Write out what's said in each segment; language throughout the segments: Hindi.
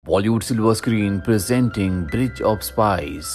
Bollywood silver screen presenting bridge of spice.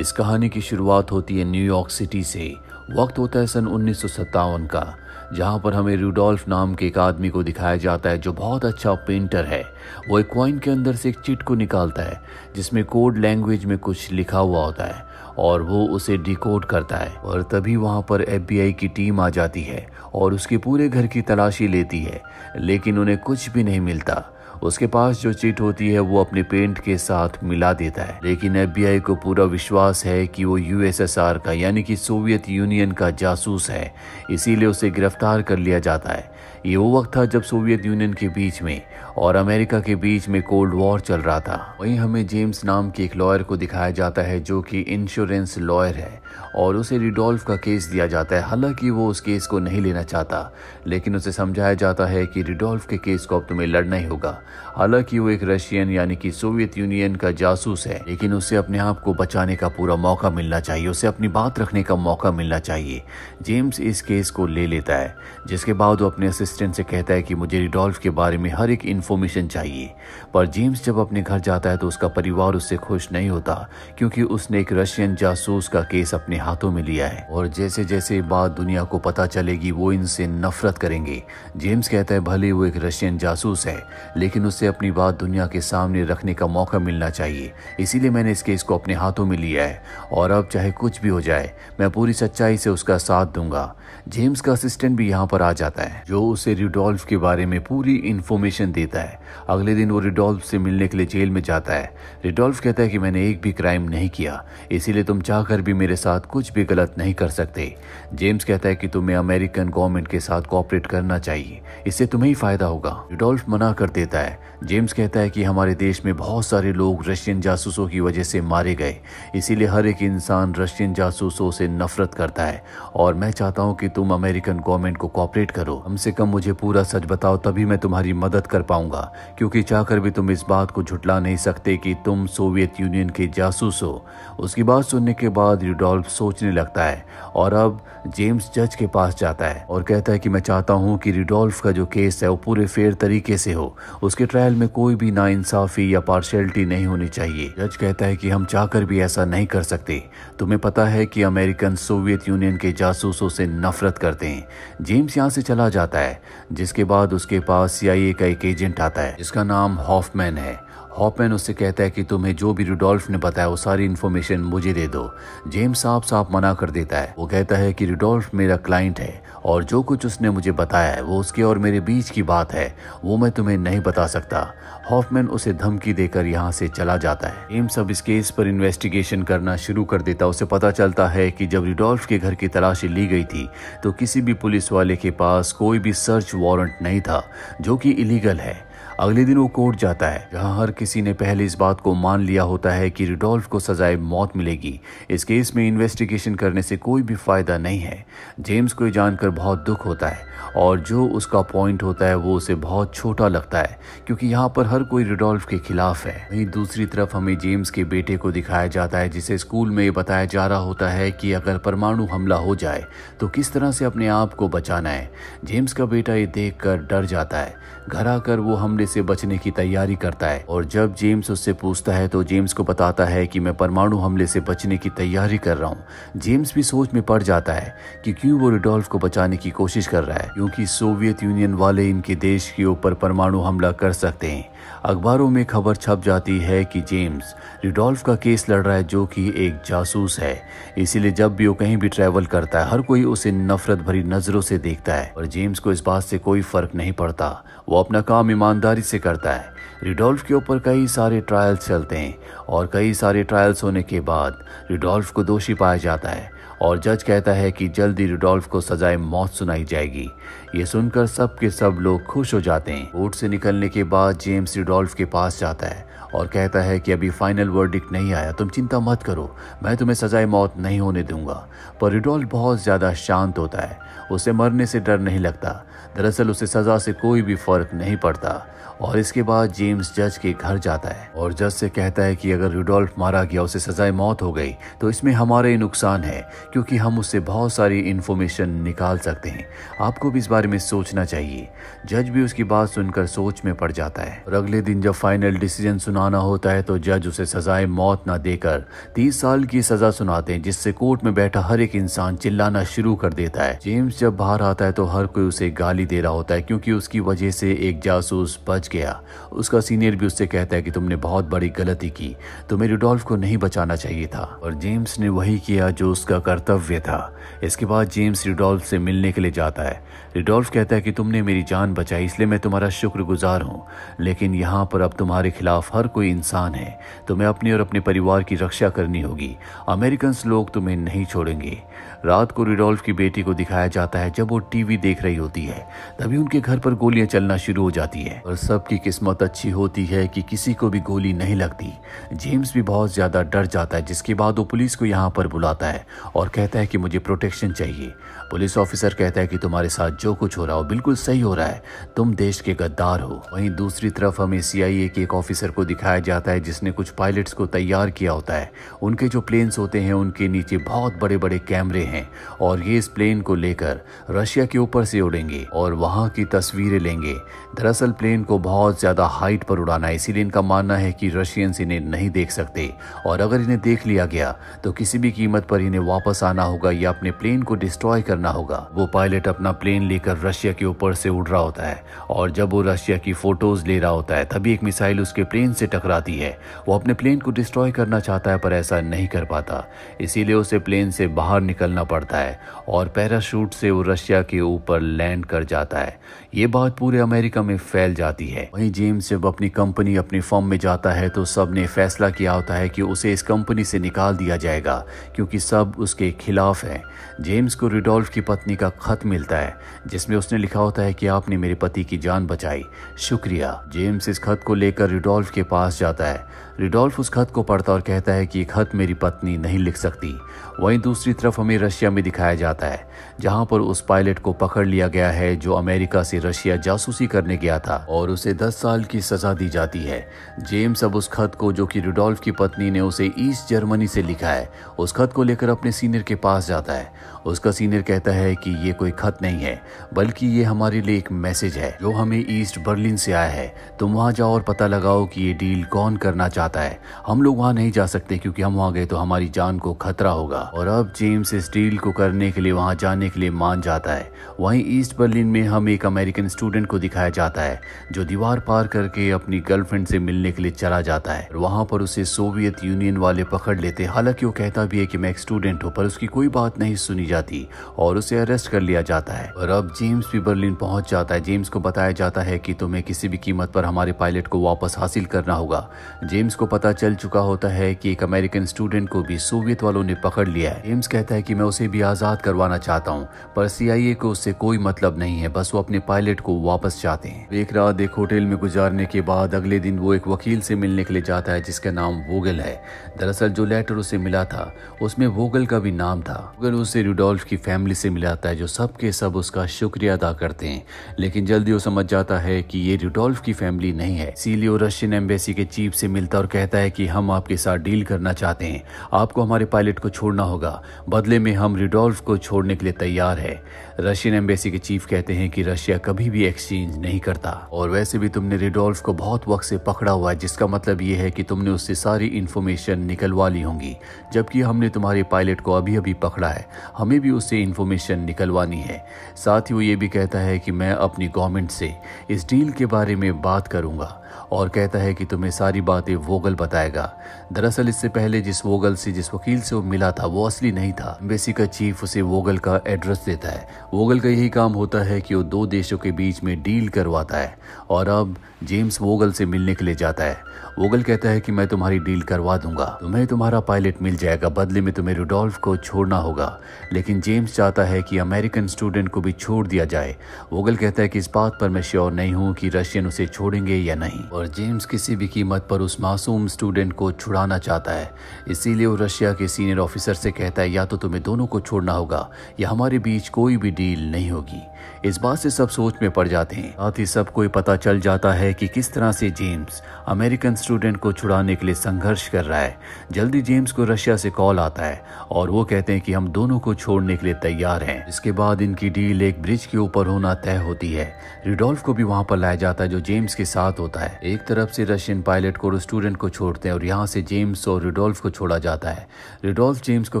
इस कहानी की शुरुआत होती है न्यूयॉर्क सिटी से। वक्त होता है सन 1957 का, जहां पर हमें रूडोल्फ नाम के एक आदमी को दिखाया जाता है जो बहुत अच्छा पेंटर है। वो एक कॉइन के अंदर से एक चिट को निकालता है जिसमें कोड लैंग्वेज में कुछ लिखा हुआ होता है और वो उसे डिकोड करता है। और तभी वहां पर FBI की टीम आ जाती है और उसके पूरे घर की तलाशी लेती है, लेकिन उन्हें कुछ भी नहीं मिलता। उसके पास जो चिट होती है वो अपने पेंट के साथ मिला देता है, लेकिन FBI को पूरा विश्वास है कि वो USSR का यानी कि सोवियत यूनियन का जासूस है, इसीलिए उसे गिरफ्तार कर लिया जाता है। ये वो वक्त था जब सोवियत यूनियन के बीच में और अमेरिका के बीच में कोल्ड वॉर चल रहा था। वहीं हमें जेम्स नाम के एक लॉयर को दिखाया जाता है जो कि इंश्योरेंस लॉयर है और उसे रूडोल्फ का केस दिया जाता है। हालांकि वो उस केस को नहीं लेना चाहता, लेकिन उसे समझाया जाता है कि रूडोल्फ के केस को अब तुम्हें लड़ना ही होगा। हालांकि वो एक रशियन यानी कि सोवियत यूनियन का जासूस है, लेकिन उसे अपने आप को बचाने का पूरा मौका मिलना चाहिए, उसे अपनी बात रखने का मौका मिलना चाहिए। जेम्स इस केस को ले लेता है, जिसके बाद वो अपने असिस्टेंट से कहता है कि मुझे रूडोल्फ के बारे में हर एक इन्फॉर्मेशन चाहिए। पर जेम्स जब अपने घर जाता है तो उसका परिवार उससे खुश नहीं होता, क्योंकि उसने एक रशियन जासूस का केस अपने हाथों में लिया है और जैसे जैसे बात दुनिया को पता चलेगी वो इनसे नफरत करेंगे। जेम्स कहता है भले वो एक रशियन जासूस है, लेकिन उसे अपनी बात दुनिया के सामने रखने का मौका मिलना चाहिए, इसीलिए मैंने इस केस को अपने हाथों में लिया है और अब चाहे कुछ भी हो जाए मैं पूरी सच्चाई से उसका साथ दूंगा। जेम्स का असिस्टेंट भी यहाँ पर आ जाता है जो उसे रूडोल्फ के बारे में पूरी इंफॉर्मेशन देता है। अगले दिन वो रूडोल्फ से मिलने के लिए जेल में जाता है। रूडोल्फ कहता है कि मैंने एक भी क्राइम नहीं किया, इसीलिए तुम चाहकर भी मेरे साथ कुछ भी गलत नहीं कर सकते। जेम्स कहता है कि तुम्हें अमेरिकन गवर्नमेंट के साथ कोऑपरेट करना चाहिए, इससे तुम्हें ही फायदा होगा। रूडोल्फ मना कर देता है। जेम्स कहता है कि हमारे देश में बहुत सारे लोग रशियन जासूसों की वजह से मारे गए, इसीलिए हर एक इंसान रशियन जासूसों से नफरत करता है और मैं चाहता हूं कि तुम अमेरिकन गवर्नमेंट को कोऑपरेट करो। कम से कम मुझे पूरा सच बताओ, तभी मैं तुम्हारी मदद कर पाऊंगा, क्योंकि चाहकर भी तुम इस बात को झुटला नहीं सकते कि तुम सोवियत यूनियन के जासूस हो। उसकी बात सुनने के बाद रूडोल्फ सोचने लगता है और अब जेम्स जज के पास जाता है और कहता है कि मैं चाहता हूं कि रूडोल्फ का जो केस है वो पूरे फेयर तरीके से हो, उसके ट्रायल में कोई भी नाइंसाफी या पार्शियलिटी नहीं होनी चाहिए। जज कहता है कि हम चाहकर भी ऐसा नहीं कर सकते, तुम्हें पता है कि अमेरिकन सोवियत यूनियन के जासूसों से नफरत करते हैं। जेम्स यहाँ से चला जाता है, जिसके बाद उसके पास CIA का एक एजेंट आता है जिसका नाम हॉफमैन है। हॉफमैन उससे कहता है कि तुम्हें जो भी रूडोल्फ ने बताया वो सारी इन्फॉर्मेशन मुझे दे दो। जेम्स साफ साफ मना कर देता है। वो कहता है कि रूडोल्फ मेरा क्लाइंट है और जो कुछ उसने मुझे बताया है वो उसके और मेरे बीच की बात है, वो मैं तुम्हें नहीं बता सकता। हॉफमैन उसे धमकी देकर यहाँ से चला जाता है। जेम्स अब इस केस पर इन्वेस्टिगेशन करना शुरू कर देता। उसे पता चलता है कि जब रूडोल्फ के घर की तलाशी ली गई थी तो किसी भी पुलिस वाले के पास कोई भी सर्च वारंट नहीं था, जो कि इलीगल है। अगले दिन वो कोर्ट जाता है, जहां हर किसी ने पहले इस बात को मान लिया होता है कि रूडोल्फ को सजाए मौत मिलेगी। इस केस में इन्वेस्टिगेशन करने से कोई भी फायदा नहीं है। जेम्स को ये जानकर बहुत दुख होता है और जो उसका पॉइंट होता है वो उसे बहुत छोटा लगता है, क्योंकि यहाँ पर हर कोई रूडोल्फ के खिलाफ है। वहीं दूसरी तरफ हमें जेम्स के बेटे को दिखाया जाता है, जिसे स्कूल में ये बताया जा रहा होता है कि अगर परमाणु हमला हो जाए तो किस तरह से अपने आप को बचाना है। जेम्स का बेटा ये देखकर डर जाता है। घर आकर वो हमले से बचने की तैयारी करता है और जब जेम्स उससे पूछता है तो जेम्स को बताता है कि मैं परमाणु हमले से बचने की तैयारी कर रहा हूँ। जेम्स भी सोच में पड़ जाता है कि क्यों वो रूडोल्फ को बचाने की कोशिश कर रहा है, क्योंकि सोवियत यूनियन वाले इनके देश के ऊपर परमाणु हमला कर सकते हैं। अखबारों में खबर छप जाती है कि जेम्स रूडोल्फ का केस लड़ रहा है, जो कि एक जासूस है। इसीलिए जब भी वो कहीं भी ट्रैवल करता है हर कोई उसे नफरत भरी नजरों से देखता है, और जेम्स को इस बात से कोई फर्क नहीं पड़ता। वो अपना काम ईमानदारी से करता है। रूडोल्फ के ऊपर कई सारे ट्रायल्स चलते हैं और कई सारे ट्रायल्स होने के बाद रूडोल्फ को दोषी पाया जाता है और जज कहता है कि जल्दी रूडोल्फ को सजाए मौत सुनाई जाएगी। ये सुनकर सब के सब लोग खुश हो जाते हैं। कोर्ट से निकलने के बाद जेम्स रूडोल्फ के पास जाता है और कहता है कि अभी फाइनल वर्डिक्ट नहीं आया, तुम चिंता मत करो, मैं तुम्हें सजाए मौत नहीं होने दूंगा। पर रूडोल्फ बहुत ज्यादा शांत होता है, उसे मरने से डर नहीं लगता। दरअसल उसे सजा से कोई भी फर्क नहीं पड़ता। और इसके बाद जेम्स जज के घर जाता है और जज से कहता है कि अगर रूडोल्फ मारा गया, उसे सजाए मौत हो गई, तो इसमें हमारा ही नुकसान है, क्योंकि हम उससे बहुत सारी इन्फॉर्मेशन निकाल सकते हैं। आपको भी इस बारे बारे में सोचना चाहिए। जज भी उसकी बात सुनकर सोच में पड़ जाता है और अगले दिन जब फाइनल डिसीजन सुनाना होता है तो जज उसे सजाए मौत न देकर 30 साल की सजा सुनाते हैं, जिससे कोर्ट में बैठा हर एक इंसान चिल्लाना शुरू कर देता है। जेम्स जब बाहर आता है तो हर कोई उसे गाली दे रहा होता है क्योंकि उसकी वजह से एक जासूस बच गया। उसका सीनियर भी उससे कहता है कि तुमने बहुत बड़ी गलती की, तुम्हें रुडोल्फ को नहीं बचाना चाहिए था। और जेम्स ने वही किया जो उसका कर्तव्य था। इसके बाद जेम्स रुडोल्फ से मिलने के लिए जाता है। रुडोल्फ कहता है कि तुमने मेरी जान बचाई, इसलिए मैं तुम्हारा शुक्रगुजार हूँ, लेकिन यहाँ पर अब तुम्हारे खिलाफ हर कोई इंसान है। तुम्हें अपने और अपने परिवार की रक्षा करनी होगी। अमेरिकन लोग तुम्हें नहीं छोड़ेंगे। रात को रुडोल्फ की बेटी को दिखाया जाता है जब वो टीवी देख रही होती है, तभी उनके घर पर गोलियां चलना शुरू हो जाती है और सबकी किस्मत अच्छी होती है कि किसी को भी गोली नहीं लगती। जेम्स भी बहुत ज्यादा डर जाता है, जिसके बाद वो पुलिस को यहाँ पर बुलाता है और कहता है कि मुझे प्रोटेक्शन चाहिए। पुलिस ऑफिसर कहता है कि तुम्हारे साथ जो कुछ हो रहा हो बिल्कुल सही हो रहा है, तुम देश के गद्दार हो। वहीं दूसरी तरफ हमें CIA के एक ऑफिसर को दिखाया जाता है जिसने कुछ पायलट्स को तैयार किया होता है। उनके जो प्लेन्स होते हैं उनके नीचे बहुत बड़े बड़े कैमरे हैं और ये इस प्लेन को लेकर रशिया के ऊपर से उड़ेंगे और वहां की तस्वीरें लेंगे। दरअसल प्लेन को बहुत ज्यादा हाइट पर उड़ाना है, इसीलिए इनका मानना है कि रशियंस इन्हें नहीं देख सकते और अगर इन्हें देख लिया गया तो किसी भी कीमत पर इन्हें वापस आना होगा या अपने प्लेन को डिस्ट्रॉय करना होगा। वो पायलट अपना प्लेन लेकर रशिया के ऊपर से उड़ रहा होता है और जब वो रशिया की फोटोज ले रहा होता है तभी एक मिसाइल उसके प्लेन से टकराती है। वो अपने प्लेन को डिस्ट्रॉय करना चाहता है पर ऐसा नहीं कर पाता, इसीलिए उसे प्लेन से बाहर निकलना पड़ता है और पैराशूट से वो रशिया के ऊपर लैंड कर जाता है। ये बात पूरे अमेरिका में फैल जाती है। वहीं जेम्स जब अपनी कंपनी अपनी फर्म में जाता है तो सब ने फैसला किया होता है कि उसे इस कंपनी से निकाल दिया जाएगा क्योंकि सब उसके खिलाफ है। जेम्स को रुडोल्फ की पत्नी का खत मिलता है जिसमें उसने लिखा होता है कि आपने मेरे पति की जान बचाई, शुक्रिया। जेम्स इस खत को लेकर रुडोल्फ के पास जाता है। रुडोल्फ उस खत को पढ़ता और कहता है कि ये खत मेरी पत्नी नहीं लिख सकती। वहीं दूसरी तरफ हमें रशिया में दिखाया जाता है जहां पर उस पायलट को पकड़ लिया गया है जो अमेरिका से रशिया जासूसी करने गया था और उसे 10 साल की सजा दी जाती है। जेम्स अब उस खत को जो कि रुडोल्फ की पत्नी ने उसे ईस्ट जर्मनी से लिखा है, उस खत को लेकर अपने सीनियर के पास जाता है। उसका सीनियर कहता है कि ये कोई खत नहीं है बल्कि ये हमारे लिए एक मैसेज है जो हमें ईस्ट बर्लिन से आया है। तुम वहां जाओ और पता लगाओ कि ये डील कौन करना चाहता है। हम लोग वहां नहीं जा सकते क्योंकि हम वहां गए तो हमारी जान को खतरा होगा। और अब जेम्स इस डील को करने के लिए वहां जाने के लिए मान जाता है। वहीं ईस्ट बर्लिन में हम एक अमेरिकन स्टूडेंट को दिखाया जाता है जो दीवार पार करके अपनी गर्लफ्रेंड से मिलने के लिए चला जाता है और वहां पर उसे सोवियत यूनियन वाले पकड़ लेते। हालांकि वो कहता भी है कि मैं एक स्टूडेंट हूँ, पर उसकी कोई बात नहीं सुनी जाती और उसे अरेस्ट कर लिया जाता है। और अब जेम्स भी बर्लिन पहुंच जाता है। जेम्स को बताया जाता है कि तुम्हें किसी भी कीमत पर हमारे पायलट को वापस हासिल करना होगा। जेम्स को पता चल चुका होता है कि एक अमेरिकन स्टूडेंट को भी सोवियत वालों ने पकड़ लिया है। जेम्स कहता है कि मैं उसे भी आजाद करवाना चाहता हूँ, पर CIA को उससे कोई मतलब नहीं है, बस वो अपने पायलट को वापस चाहते हैं। एक रात एक होटल में गुजारने के बाद अगले दिन वो एक वकील से मिलने के लिए जाता है जिसका नाम वोगल है। दरअसल जो लेटर उसे मिला था उसमें वोगल का भी नाम था। वोगल उसे रुडोल्फ की फैमिली से मिलाता है जो सब के सब उसका शुक्रिया अदा करते हैं, लेकिन जल्दी वो समझ जाता है कि ये रुडोल्फ की फैमिली नहीं है। इसीलिए वो रशियन एम्बेसी के चीफ से मिलता और कहता है कि हम आपके साथ डील करना चाहते हैं, आपको हमारे पायलट को छोड़ना होगा, बदले में हम रुडोल्फ को छोड़ने के लिए तैयार है। रशियन एम्बेसी के चीफ कहते हैं कि रशिया कभी भी एक्सचेंज नहीं करता और वैसे भी तुमने रुडोल्फ को बहुत वक्त से पकड़ा हुआ है, जिसका मतलब ये है कि तुमने उससे सारी इन्फॉर्मेशन निकलवा ली होंगी, जबकि हमने तुम्हारे पायलट को अभी अभी पकड़ा है, हमें भी उससे इन्फॉर्मेशन निकलवानी है। साथ ही वो ये भी कहता है कि मैं अपनी गवर्नमेंट से इस डील के बारे में बात करूंगा और कहता है कि तुम्हें सारी बातें वोगल बताएगा। दरअसल इससे पहले जिस वोगल से जिस वकील से वो मिला था वो असली नहीं था। एम्बेसी का चीफ उसे वोगल का एड्रेस देता है। वोगल का यही काम होता है कि वो दो देशों के बीच में डील करवाता है और अब जेम्स वोगल से मिलने के लिए जाता है। वोगल कहता है कि मैं तुम्हारी डील करवा दूंगा, तुम्हें तुम्हारा पायलट मिल जाएगा, बदले में तुम्हें रुडोल्फ को छोड़ना होगा। लेकिन जेम्स चाहता है कि अमेरिकन स्टूडेंट को भी छोड़ दिया जाए। वोगल कहता है कि इस बात पर मैं श्योर नहीं हूँ कि रशियन उसे छोड़ेंगे या नहीं और जेम्स किसी भी कीमत पर उस मासूम स्टूडेंट को छुड़ाना चाहता है। इसीलिए वो रशिया के सीनियर ऑफिसर से कहता है या तो तुम्हें दोनों को छोड़ना होगा या हमारे बीच कोई भी डील नहीं होगी। इस बात से सब सोच में पड़ जाते हैं। साथ ही सबको ये पता चल जाता है कि किस तरह से जेम्स अमेरिकन स्टूडेंट को छुड़ाने के लिए संघर्ष कर रहा है। जल्दी जेम्स को रशिया से कॉल आता है और वो कहते हैं कि हम दोनों को छोड़ने के लिए तैयार हैं। इसके बाद इनकी डील एक ब्रिज के ऊपर होना तय होती है। रुडोल्फ को भी वहां पर लाया जाता है जो जेम्स के साथ होता है। एक तरफ से रशियन पायलट को स्टूडेंट को छोड़ते हैं और यहाँ से जेम्स और रुडोल्फ को छोड़ा जाता है। रुडोल्फ जेम्स को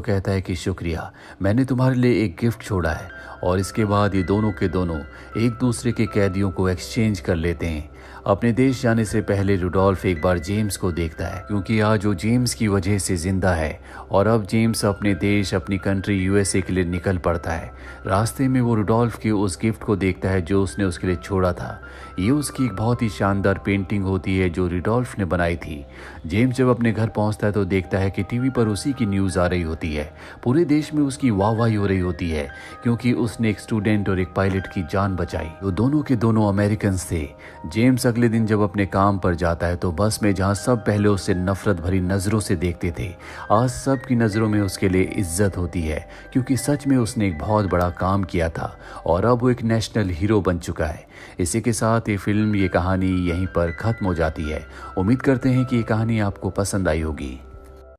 कहता है कि शुक्रिया, मैंने तुम्हारे लिए एक गिफ्ट छोड़ा है। और इसके बाद ये दोनों के दोनों एक दूसरे के कैदियों को एक्सचेंज कर लेते हैं। अपने देश जाने से पहले रुडोल्फ एक बार जेम्स को देखता है, क्योंकि आज वो जेम्स की वजह से जिंदा है। और अब जेम्स अपने देश, अपनी कंट्री यूएसए के लिए निकल पड़ता है। रास्ते में वो रुडोल्फ के उस गिफ्ट को देखता है जो उसने उसके लिए छोड़ा था। ये उसकी एक बहुत ही शानदार पेंटिंग होती है जो रुडोल्फ ने बनाई थी। जेम्स जब अपने घर पहुंचता है तो देखता है कि टीवी पर उसी की न्यूज़ आ रही होती है। पूरे देश में उसकी वाहवाही हो रही होती है, क्योंकि उसने एक स्टूडेंट और एक पायलट की जान बचाई। वो दोनों के दोनों अमेरिकन थे। जेम्स अगले दिन जब अपने काम पर जाता है तो बस में जहां सब पहले उससे नफरत भरी नजरों से देखते थे, आज सब की नजरों में उसके लिए इज्जत होती है, क्योंकि सच में उसने एक बहुत बड़ा काम किया था और अब वो एक नेशनल हीरो बन चुका है। इसी के साथ ये फिल्म, ये कहानी यहीं पर खत्म हो जाती है। उम्मीद करते हैं कि ये कहानी आपको पसंद आई होगी।